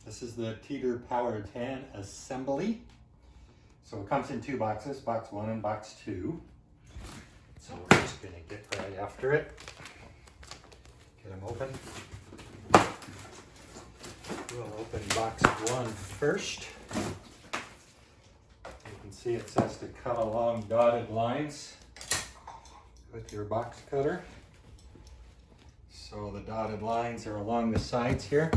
This is the Teeter Power 10 assembly. So it comes in two boxes, box 1 and box 2. So we're just going to get right after it. Get them open. We'll open box 1 first. You can see it says to cut along dotted lines with your box cutter. So the dotted lines are along the sides here.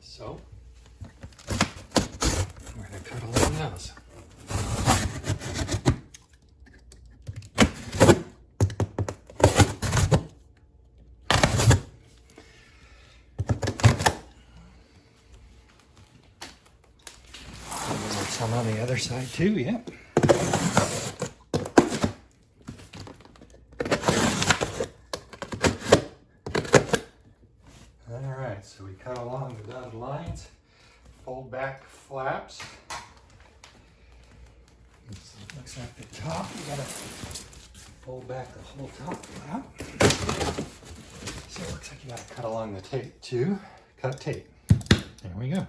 So we're going to cut along those. There's some on the other side too, yep. Alright, so we cut along the dotted lines, fold back flaps. So it looks like the top, you gotta fold back the whole top flap. So it looks like you gotta cut along the tape too. Cut tape. There we go.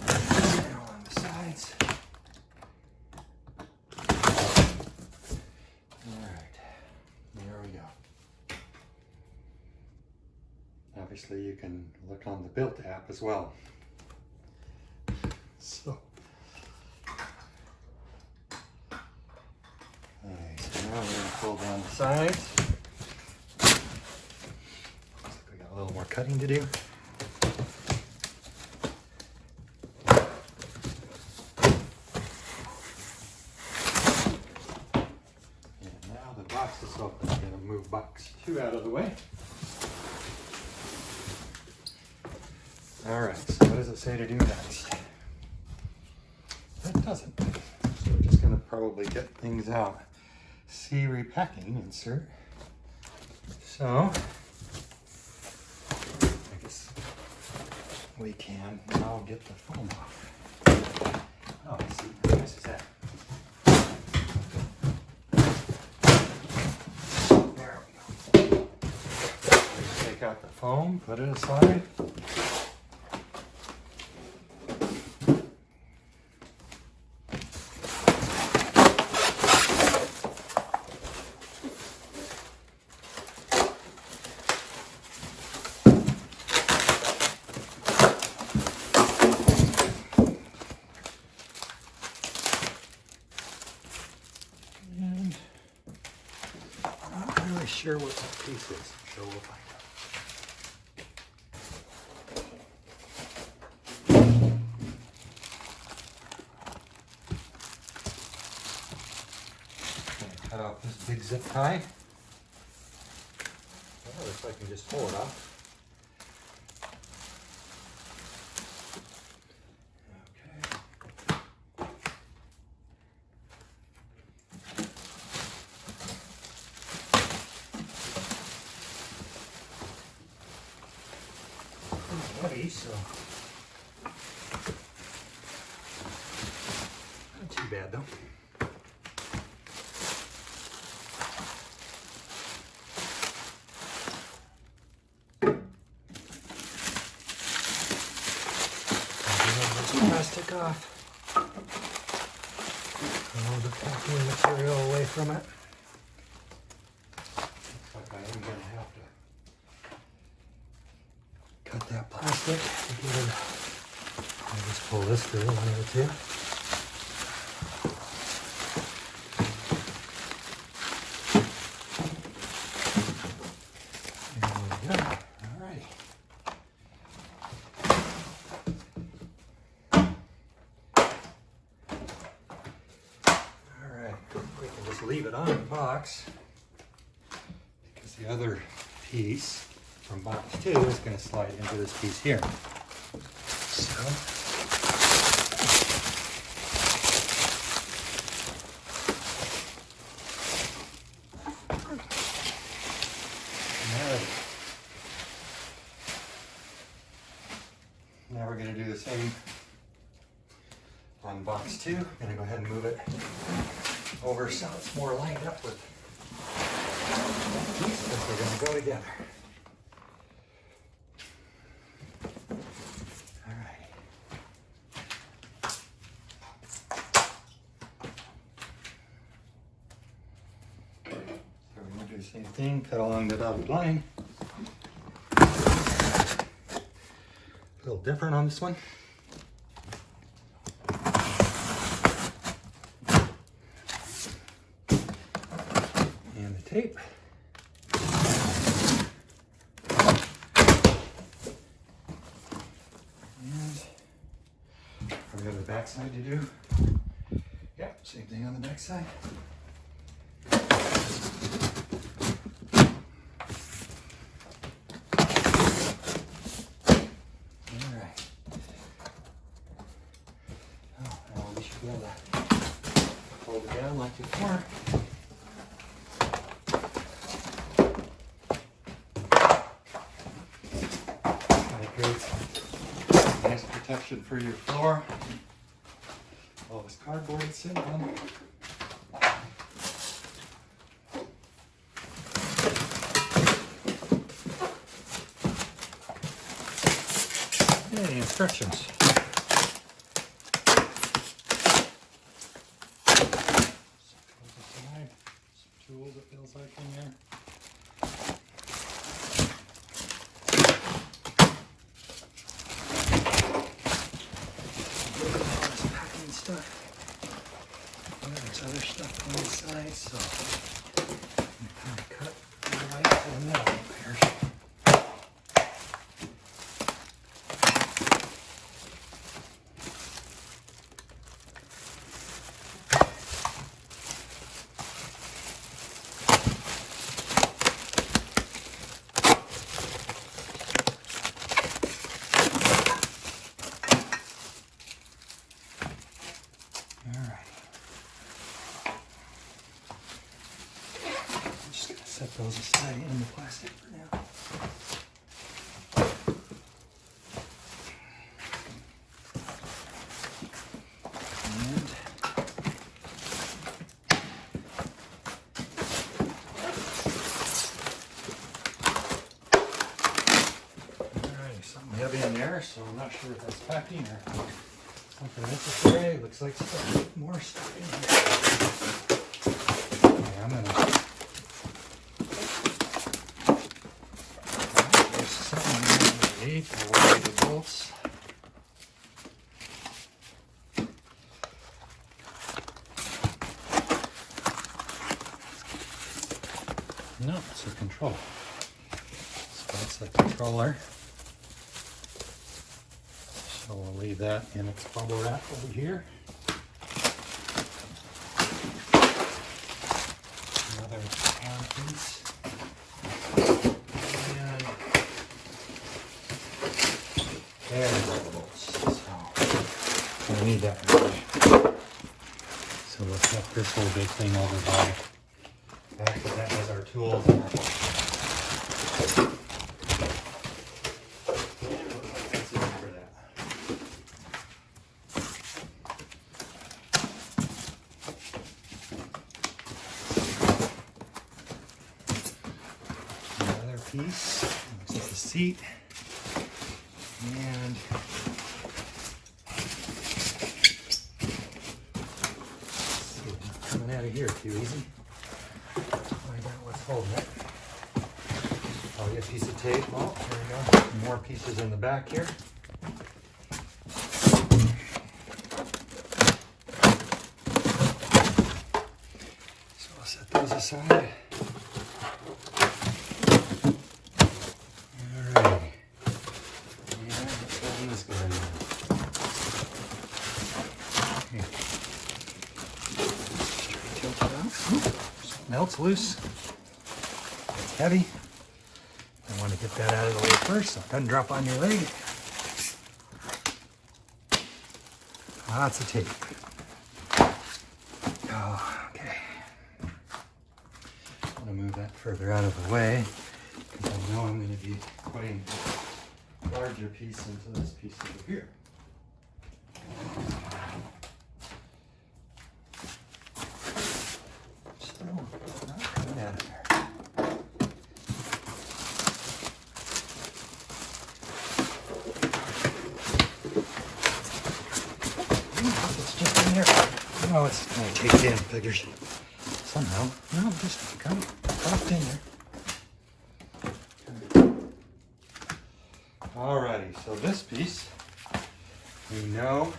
Along the sides. Obviously, you can look on the built app as well. So, alright, so now we're going to pull down the sides. Looks like we got a little more cutting to do. And now the box is open. I'm going to move box 2 out of the way. Alright, so what does it say to do next? That doesn't. So we're just going to probably get things out. See repacking insert. So, I guess we can now get the foam off. Oh, I see. This is that. There we go. Take out the foam, put it aside. Sure what that piece is, so we'll find out. Okay, cut off this big zip tie. Well, looks like I can just pull it off. Heavy, so not too bad though. Plastic off. All the packing material away from it. Looks like I am going to have to cut that plastic. I'll just pull this through one or two. There we go. All right. All right. We can just leave it on the box because the other piece from box 2 is going to slide into this piece here. So, now we're going to do the same on box 2. I'm going to go ahead and move it over so it's more lined up with these because they're going to go together. All right. So we're going to do the same thing, cut along the dotted line. A little different on this one. Tape. And we have the back side to do. Yep, same thing on the back side. All right. Oh, now we should be able to hold it down like before. Nice protection for your floor. All this cardboard is sitting on. Hey, instructions. Some tools, it feels like in there. There's other stuff on the side, so I'm going to cut right to the middle here. Set those aside in the plastic for now. And alright, something heavy in there, so I'm not sure if that's packing or something necessary. Looks like more stuff in here. Okay, I'm gonna away the bolts. No, it's a control. So that's the controller. So we'll leave that in its bubble wrap over here. Another arm piece. There's all the bolts. So we need that really. So we'll set this whole big thing over by back, because that has our tools and our bolts. That's it for that. Another piece. Looks like the seat. And see, not coming out of here too easy. Find out what's holding it. I'll get a piece of tape. Oh, there we go. More pieces in the back here. So I'll set those aside. Melts loose. It's heavy. I want to get that out of the way first so it doesn't drop on your leg. Lots of tape. Oh, okay. I'm going to move that further out of the way because I know I'm going to be putting a larger piece into this piece over here. Oh, it's going to take 10 figures somehow. No, just kind of popped in there. Alrighty, so this piece, we know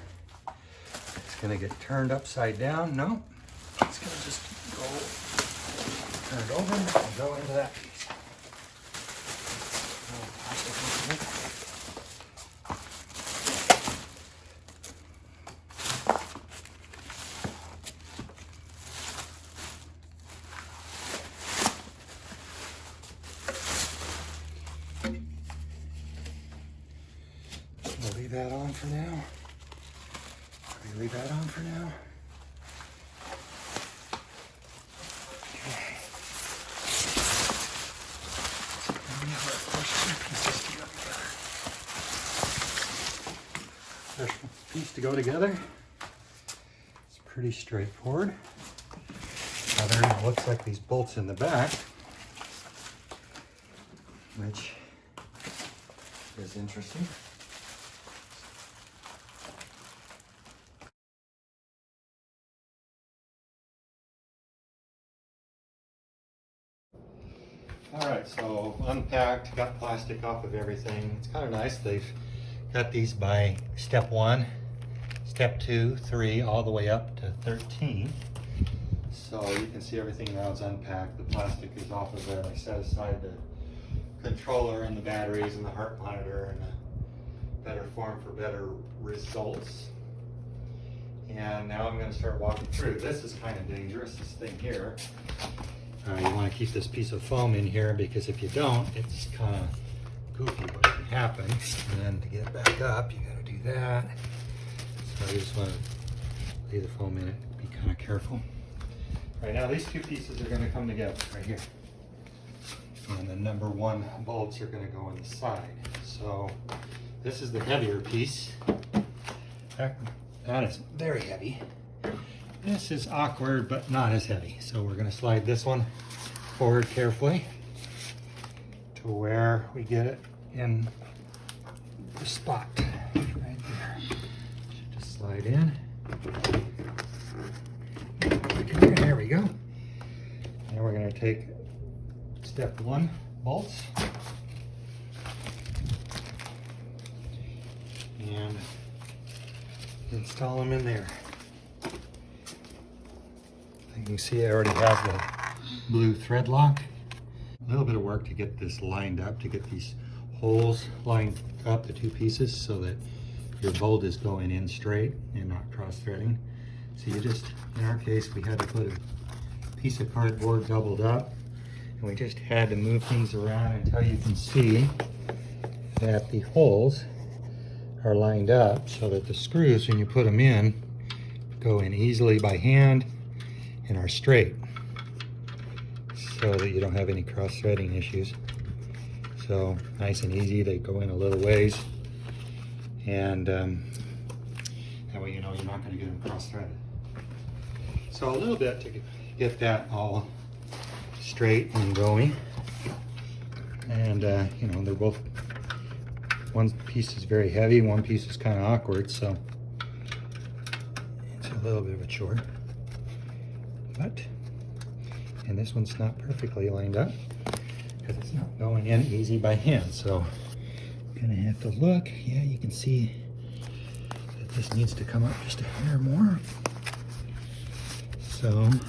it's going to get turned upside down. No, it's going to just go turned over and go into that piece. We'll leave that on for now. We leave that on for now. Okay. So now we have our first two pieces to go together. First piece to go together. It's pretty straightforward. Other than it looks like these bolts in the back, which is interesting. Alright, so unpacked, got plastic off of everything. It's kind of nice. They've got these by step 1, step 2, 3, all the way up to 13. So you can see everything now is unpacked. The plastic is off of there. I set aside the controller and the batteries and the heart monitor in a better form for better results. And now I'm going to start walking through. This is kind of dangerous, this thing here. You want to keep this piece of foam in here because if you don't, it's kind of goofy what can happen. And then to get it back up, you got to do that. So you just want to leave the foam in it. Be kind of careful. Right now, these two pieces are going to come together right here. And the number 1 bolts are going to go on the side. So this is the heavier piece. That is very heavy. This is awkward, but not as heavy. So we're going to slide this one forward carefully to where we get it in the spot right there. Should just slide in. There we go. Now we're going to take step 1 bolts and install them in there. You can see it already has the blue thread lock. A little bit of work to get this lined up, to get these holes lined up, the two pieces, so that your bolt is going in straight and not cross-threading. So you just, in our case, we had to put a piece of cardboard doubled up, and we just had to move things around until you can see that the holes are lined up so that the screws, when you put them in, go in easily by hand and are straight, so that you don't have any cross-threading issues. So nice and easy, they go in a little ways, and that way you know you're not going to get them cross-threaded. So a little bit to get that all straight and going, and you know, they're both, one piece is very heavy, one piece is kind of awkward, so it's a little bit of a chore. But, and this one's not perfectly lined up because it's not going in easy by hand. So I'm gonna have to look. Yeah, you can see that this needs to come up just a hair more. So I'm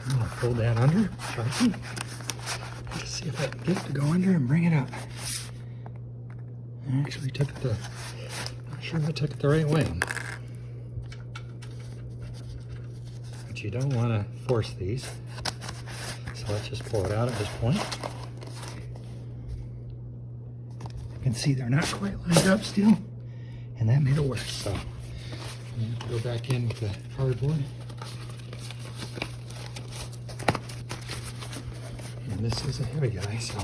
gonna fold that under, sharply. Let's see if I can get it to go under and bring it up. I actually took it not sure if I took it the right way. You don't want to force these, so let's just pull it out at this point. You can see they're not quite lined up still, and that made it worse. So I'm going to have to go back in with the cardboard, and this is a heavy guy, so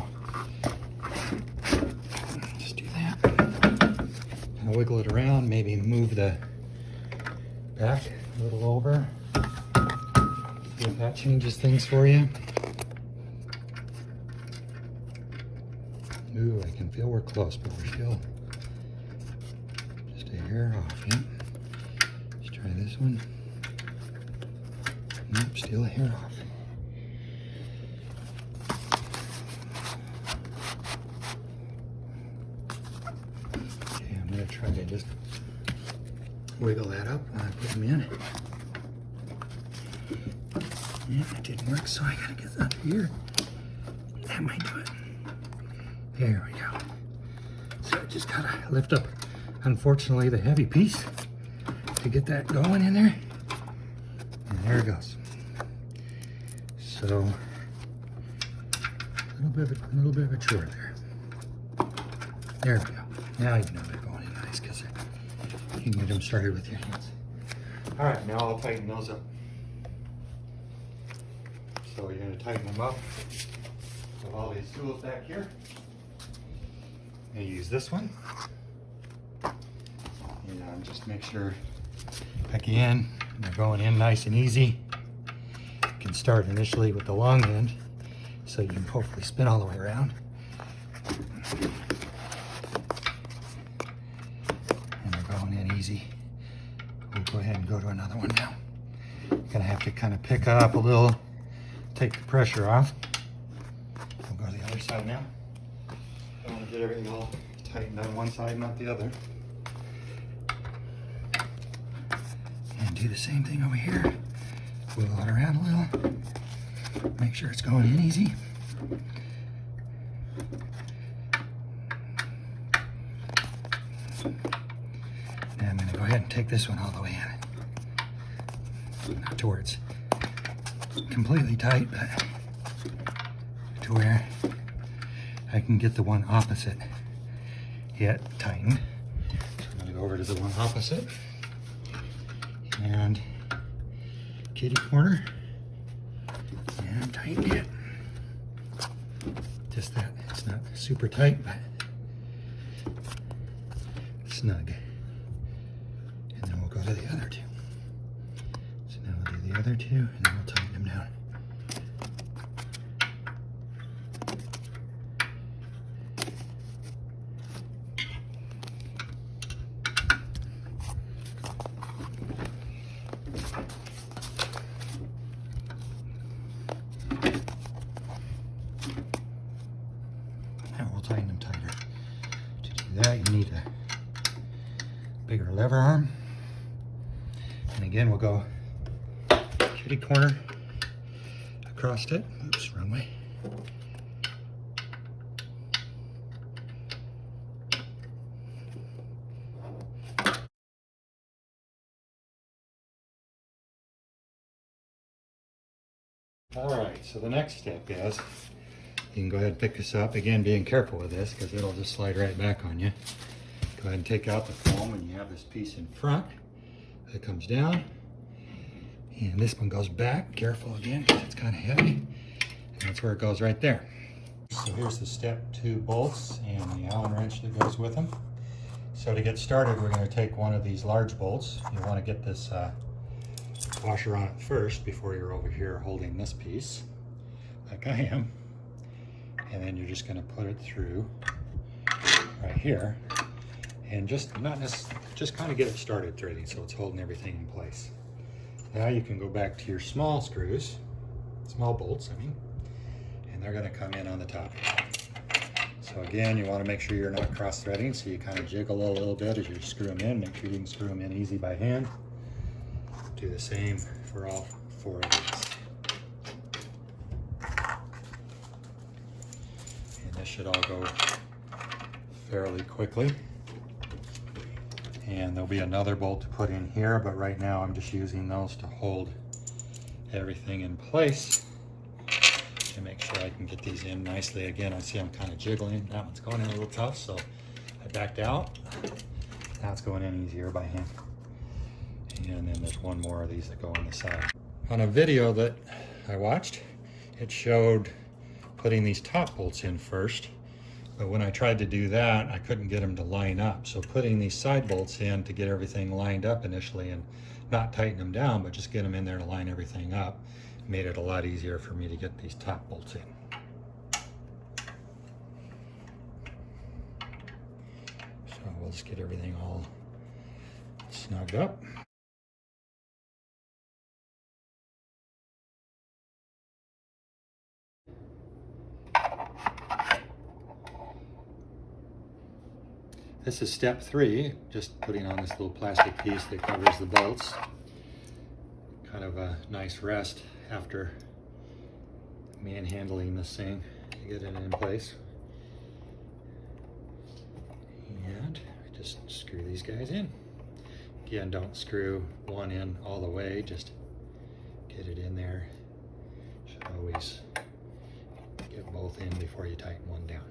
just do that. Kind of wiggle it around, maybe move the back a little over. If that changes things for you. Ooh, I can feel we're close, but we're still just a hair off. Yeah. Let's try this one. Nope, steal a hair off. Okay, I'm gonna try to just wiggle that up when I put them in. Yeah, it didn't work, so I gotta get up here. That might do it. There we go. So I just gotta lift up, unfortunately, the heavy piece to get that going in there. And there it goes. So a little bit of a chore there. There we go. Now you know they're going in nice because you can get them started with your hands. All right, now I'll tighten those up. So you're going to tighten them up with all these tools back here. And use this one. And just make sure, again, they're going in nice and easy. You can start initially with the long end so you can hopefully spin all the way around. And they're going in easy. We'll go ahead and go to another one now. Gonna have to kind of pick up a little, take the pressure off. We'll go to the other side now. I want to get everything all tightened on one side, not the other. And do the same thing over here. Wiggle it around a little. Make sure it's going in easy. And I'm going to go ahead and take this one all the way in. Not to where it's completely tight, but to where I can get the one opposite yet tightened. So I'm going to go over to the one opposite and kitty corner and tighten it. Just that it's not super tight, but snug. And then we'll go to the other two. So now we'll do the other two and then we'll tighten them down. Now we'll tighten them tighter. To do that, you need a bigger lever arm. And again, we'll go kitty corner across it. Oops, wrong way. All right, so the next step is you can go ahead and pick this up. Again, being careful with this because it'll just slide right back on you. Go ahead and take out the foam and you have this piece in front that comes down. And this one goes back. Careful again because it's kind of heavy. And that's where it goes right there. So here's the step 2 bolts and the Allen wrench that goes with them. So to get started, we're going to take one of these large bolts. You want to get this washer on it first before you're over here holding this piece, like I am. And then you're just going to put it through right here. And just kind of get it started threading so it's holding everything in place. Now you can go back to your small screws, small bolts, I mean, and they're going to come in on the top. So again, you want to make sure you're not cross threading, so you kind of jiggle a little bit as you screw them in. Make sure you can screw them in easy by hand. Do the same for all 4 of these. And this should all go fairly quickly. And there'll be another bolt to put in here, but right now I'm just using those to hold everything in place to make sure I can get these in nicely. Again, I see I'm kind of jiggling. That one's going in a little tough, so I backed out. Now it's going in easier by hand. And then there's one more of these that go on the side. On a video that I watched, it showed putting these top bolts in first, but when I tried to do that, I couldn't get them to line up. So putting these side bolts in to get everything lined up initially and not tighten them down, but just get them in there to line everything up, made it a lot easier for me to get these top bolts in. So we'll just get everything all snugged up. This is step 3, just putting on this little plastic piece that covers the bolts. Kind of a nice rest after manhandling this thing to get it in place. And I just screw these guys in. Again, don't screw one in all the way, just get it in there. Should always get both in before you tighten one down.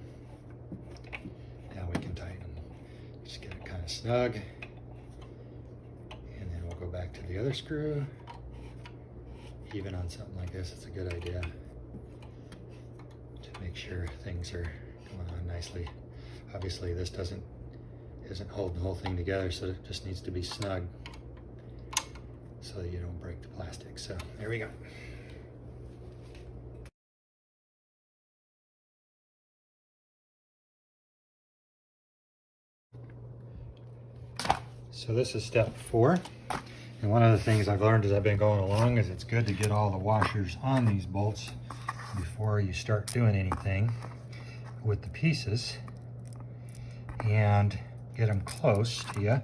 Now we can tighten. Just get it kind of snug. And then we'll go back to the other screw. Even on something like this, it's a good idea to make sure things are going on nicely. Obviously, this isn't holding the whole thing together, so it just needs to be snug so that you don't break the plastic. So there we go. So this is step 4. And one of the things I've learned as I've been going along is it's good to get all the washers on these bolts before you start doing anything with the pieces, and get them close to you,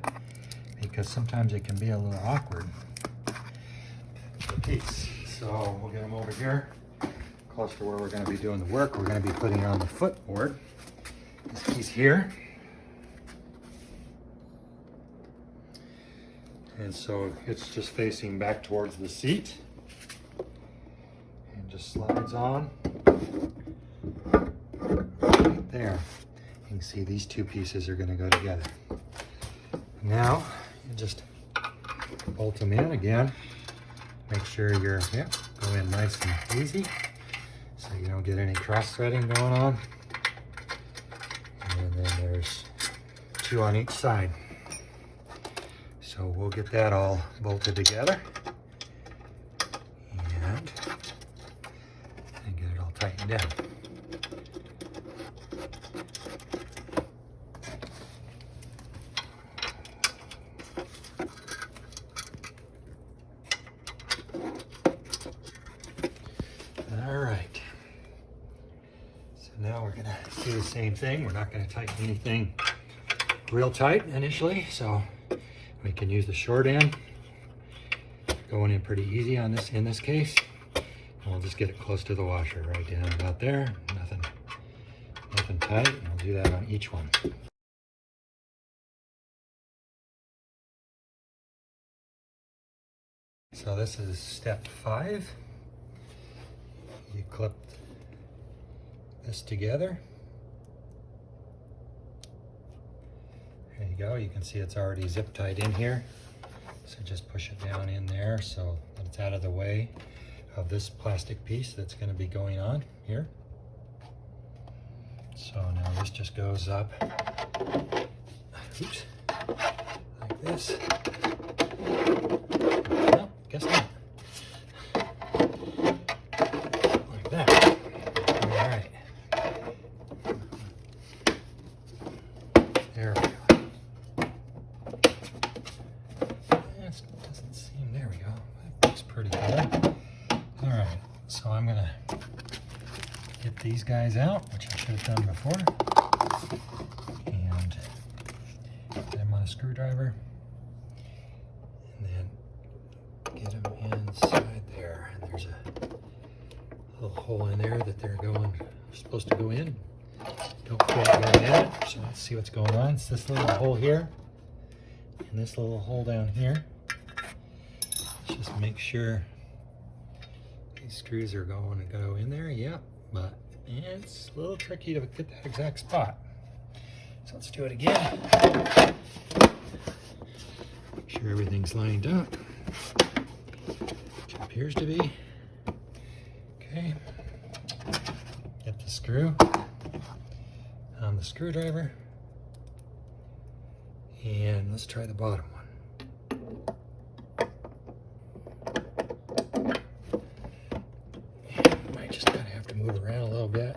because sometimes it can be a little awkward, the piece. So we'll get them over here, close to where we're going to be doing the work. We're going to be putting on the footboard, this piece here. And so it's just facing back towards the seat and just slides on right there. You can see these two pieces are going to go together. Now you just bolt them in again. Make sure you're, go in nice and easy so you don't get any cross threading going on. And then there's 2 on each side. So we'll get that all bolted together and get it all tightened down. All right. So now we're gonna do the same thing. We're not gonna tighten anything real tight initially, so we can use the short end, going in pretty easy on this, in this case. And we'll just get it close to the washer, right down about there. Nothing tight, and we'll do that on each one. So this is step 5. You clip this together. There you go. You can see it's already zip tied in here. So just push it down in there so that it's out of the way of this plastic piece that's going to be going on here. So now this just goes up, oops, like this. No, guess not. Like that. All right. There we go. There we go. That looks pretty good. All right, so I'm gonna get these guys out, which I should have done before, and get them on a screwdriver, and then get them inside there. And there's a little hole in there that they're supposed to go in. Don't quite get it in. So let's see what's going on. It's this little hole here, and this little hole down here. Just make sure these screws are going to go in there. Yep, but it's a little tricky to get that exact spot. So let's do it again. Make sure everything's lined up, which it appears to be. Okay, get the screw on the screwdriver, and let's try the bottom one. Move around a little bit,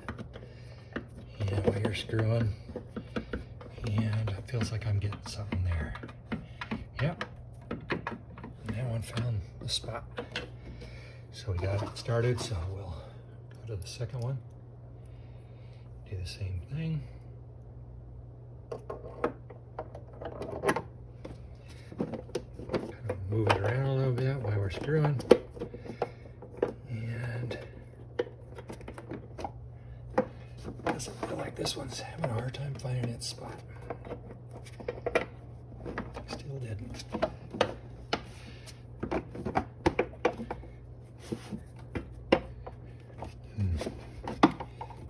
and while you're screwing, and it feels like I'm getting something there. Yep, that one found the spot. So we got it started, so we'll go to the second one, do the same thing. move it around a little bit while we're screwing. And doesn't feel like this one's having a hard time finding its spot. Still didn't.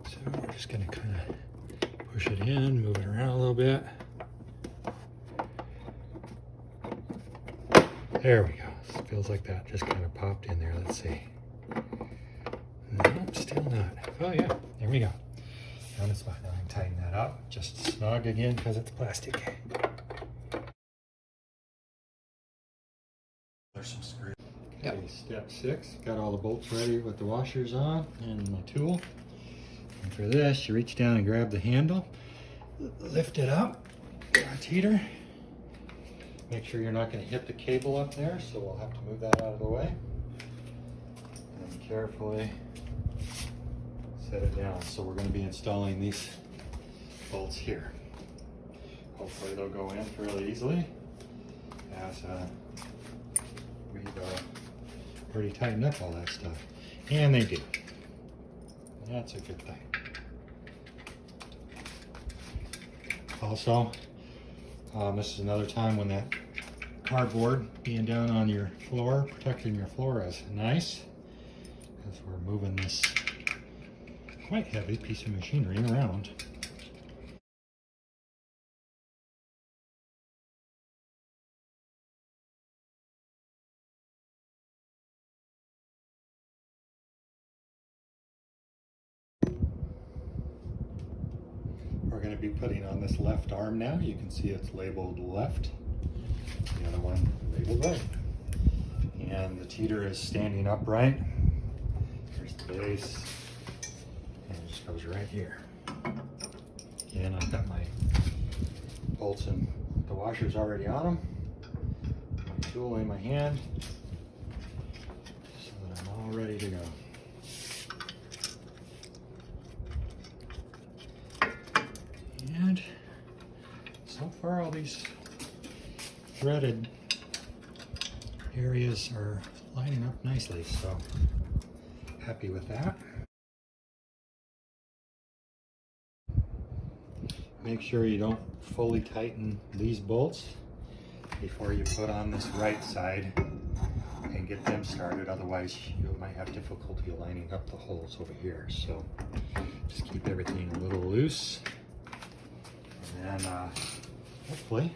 So we're just going to kind of push it in, move it around a little bit. There we go. It feels like that just kind of popped in there. Let's see. No, still not. Oh yeah, there we go. Found a spot. Now I can tighten that up. Just snug again because it's plastic. There's some screws. Okay, yep. Step 6. Got all the bolts ready with the washers on and my tool. And for this, you reach down and grab the handle, lift it up, get our teeter. Make sure you're not going to hit the cable up there, so we'll have to move that out of the way. And carefully set it down. So we're going to be installing these bolts here. Hopefully they'll go in fairly easily, as we've already tightened up all that stuff. And they do. That's a good thing. Also, this is another time when that cardboard being down on your floor, protecting your floor, is nice, as we're moving this quite heavy piece of machinery around. We're going to be putting on this left arm now. You can see it's labeled left, the other one labeled right. And the teeter is standing upright. There's the base, and it just goes right here. And I've got my bolts and the washers already on them. My tool in my hand, so that I'm all ready to go. And so far all these threaded areas are lining up nicely, so happy with that. Make sure you don't fully tighten these bolts before you put on this right side and get them started, otherwise you might have difficulty lining up the holes over here. So just keep everything a little loose. And hopefully,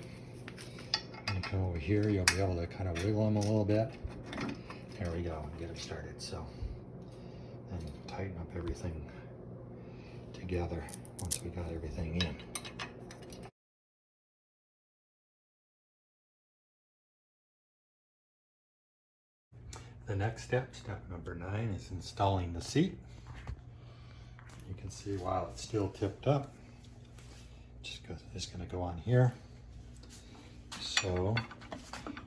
when you come over here, you'll be able to kind of wiggle them a little bit. There we go, and get them started. So, and tighten up everything together once we got everything in. The next step, step number 9, is installing the seat. You can see while it's still tipped up, it's going to go on here. So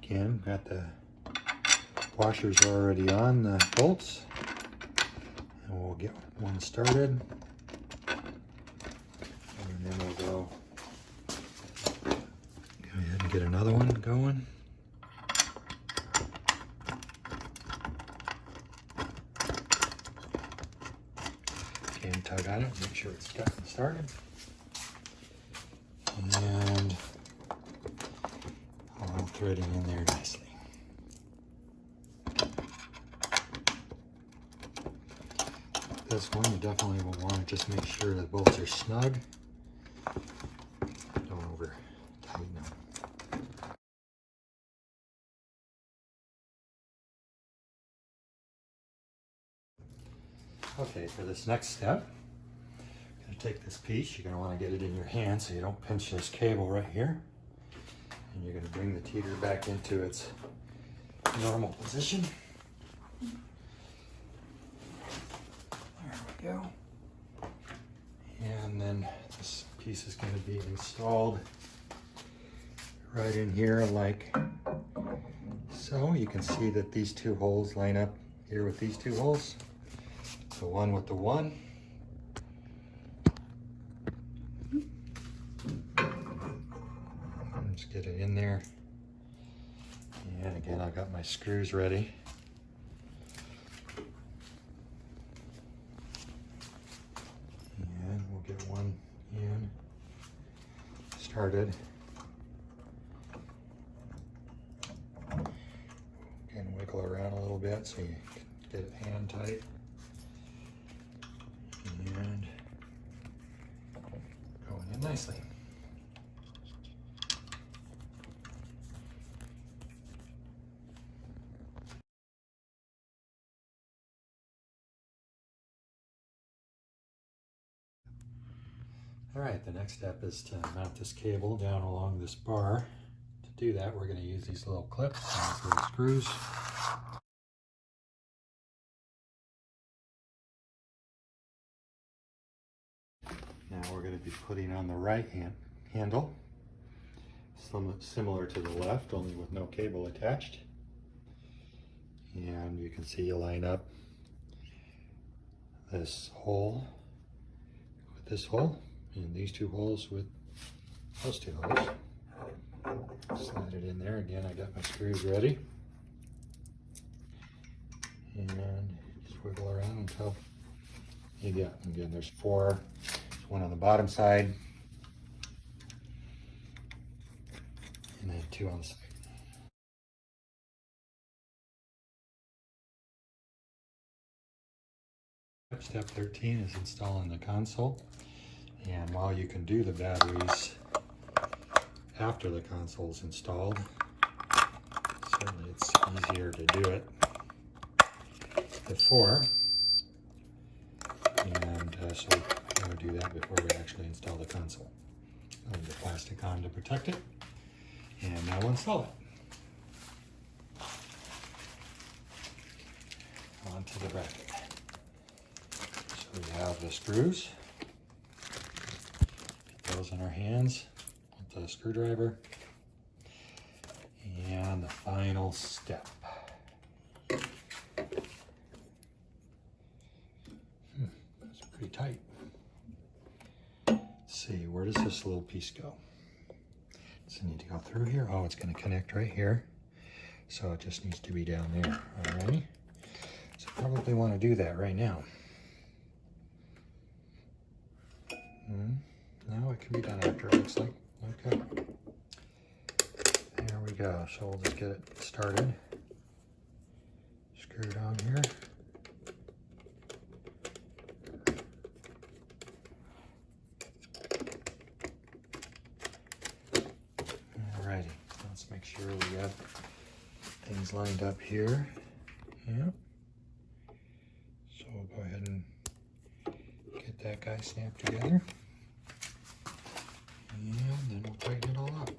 again, got the washers already on the bolts, and we'll get one started, and then we'll go ahead and get another one going. Again, tug on it, make sure it's gotten started. And all threading in there nicely. This one, you definitely will want to just make sure the bolts are snug. Don't over tighten them. Okay, for this next step, take this piece, you're going to want to get it in your hand so you don't pinch this cable right here, and you're going to bring the teeter back into its normal position. There we go. And then this piece is going to be installed right in here like so. You can see that these two holes line up here with these two holes, the one with the one. Just get it in there, And again, I got my screws ready. And we'll get one in started. Again, wiggle around a little bit so you get it hand tight. And going in nicely. All right, the next step is to mount this cable down along this bar. To do that, we're going to use these little clips and these little screws. Now we're going to be putting on the right handle, similar to the left, only with no cable attached. And you can see you line up this hole with this hole, and these two holes with those two holes. Slide it in there. Again, I got my screws ready. And just wiggle around until you get, again, there's four. There's one on the bottom side, and then two on the side. Step 13 is installing the console. And while you can do the batteries after the console is installed, certainly it's easier to do it before. And so we're going to do that before we actually install the console. Leave the plastic on to protect it. And now we'll install it. Onto the bracket. So we have the screws. Get those in our hands with the screwdriver. And the final step. It's pretty tight. Let's see, where does this little piece go? Does it need to go through here? Oh, it's going to connect right here. So it just needs to be down there. Alrighty. So probably want to do that right now. No, it can be done after, it looks like. Okay. There we go. So we'll just get it started. Screw it on here. Alrighty. Let's make sure we have things lined up here. Yep. So we'll go ahead and get that guy snapped together. And then we'll tighten it all up.